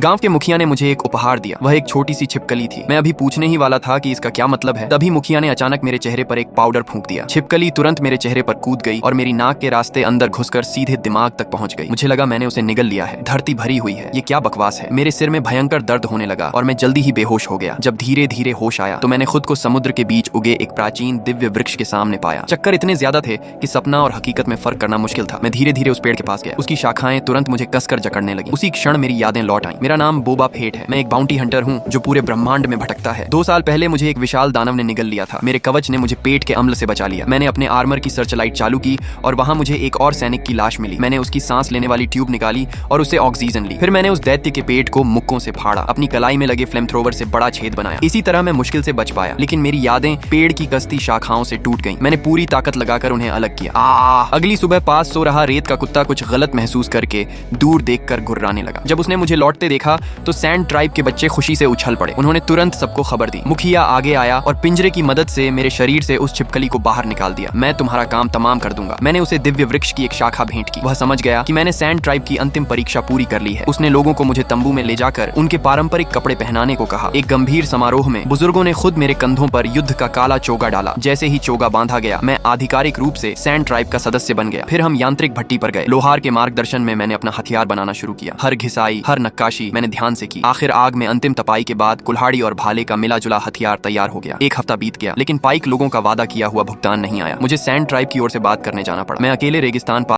गांव के मुखिया ने मुझे एक उपहार दिया। वह एक छोटी सी छिपकली थी। मैं अभी पूछने ही वाला था कि इसका क्या मतलब है, तभी मुखिया ने अचानक मेरे चेहरे पर एक पाउडर फूंक दिया। छिपकली तुरंत मेरे चेहरे पर कूद गई और मेरी नाक के रास्ते अंदर घुसकर सीधे दिमाग तक पहुंच गई। मुझे लगा मैंने उसे निगल लिया है। धरती भरी हुई है, ये क्या बकवास है। मेरे सिर में भयंकर दर्द होने लगा और मैं जल्दी ही बेहोश हो गया। जब धीरे धीरे होश आया तो मैंने खुद को समुद्र के बीच उगे एक प्राचीन दिव्य वृक्ष के सामने पाया। चक्कर इतने ज्यादा थे कि सपना और हकीकत में फर्क करना मुश्किल था। मैं धीरे धीरे उस पेड़ के पास गया। उसकी शाखाएं तुरंत मुझे कसकर जकड़ने लगी। उसी क्षण मेरी यादें लौट आईं। मेरा नाम बोबा फेट है। मैं एक बाउंटी हंटर हूँ जो पूरे ब्रह्मांड में भटकता है। 2 साल पहले मुझे एक विशाल दानव ने निगल लिया था। मेरे कवच ने मुझे पेट के अम्ल से बचा लिया। मैंने अपने आर्मर की सर्च लाइट चालू की और वहां मुझे एक और सैनिक की लाश मिली। मैंने उसकी सांस लेने वाली ट्यूब निकाली और उससे ऑक्सीजन ली। फिर मैंने उस दैत्य के पेट को मुक्कों से फाड़ा, अपनी कलाई में लगे फ्लेम थ्रोवर से बड़ा छेद बनाया। इसी तरह मैं मुश्किल से बच पाया, लेकिन मेरी यादें पेड़ की कसती शाखाओं से टूट गईं। मैंने पूरी ताकत लगाकर उन्हें अलग किया। अगली सुबह पास सो रहा रेत का कुत्ता कुछ गलत महसूस करके दूर देखकर गुर्राने लगा। जब उसने मुझे लौटते देखा तो सैंड ट्राइब के बच्चे खुशी से उछल पड़े। उन्होंने तुरंत सबको खबर दी। मुखिया आगे आया और पिंजरे की मदद से मेरे शरीर से उस छिपकली को बाहर निकाल दिया। मैं तुम्हारा काम तमाम कर दूंगा। मैंने उसे दिव्य वृक्ष की एक शाखा भेंट की। वह समझ गया कि मैंने सैंड ट्राइब की अंतिम परीक्षा पूरी कर ली है। उसने लोगों को मुझे तंबू में ले जाकर उनके पारंपरिक कपड़े पहनाने को कहा। एक गंभीर समारोह में बुजुर्गों ने खुद मेरे कंधों पर युद्ध का काला चोगा डाला। जैसे ही चोगा बांधा गया मैं आधिकारिक रूप से सैंड ट्राइब का सदस्य बन गया। फिर हम यांत्रिक भट्टी पर गए। लोहार के मार्गदर्शन में मैंने अपना हथियार बनाना शुरू किया। हर घिसाई, हर नक्काशी मैंने ध्यान से की। आखिर आग में अंतिम तपाई के बाद कुल्हाड़ी और भाले का मिला जुला हथियार तैयार हो गया। 1 हफ्ता बीत गया, लेकिन पाइक लोगों का वादा किया हुआ भुगतान नहीं आया। मुझे सैंड ट्राइब की ओर से बात करने जाना पड़ा। मैं अकेले रेगिस्तान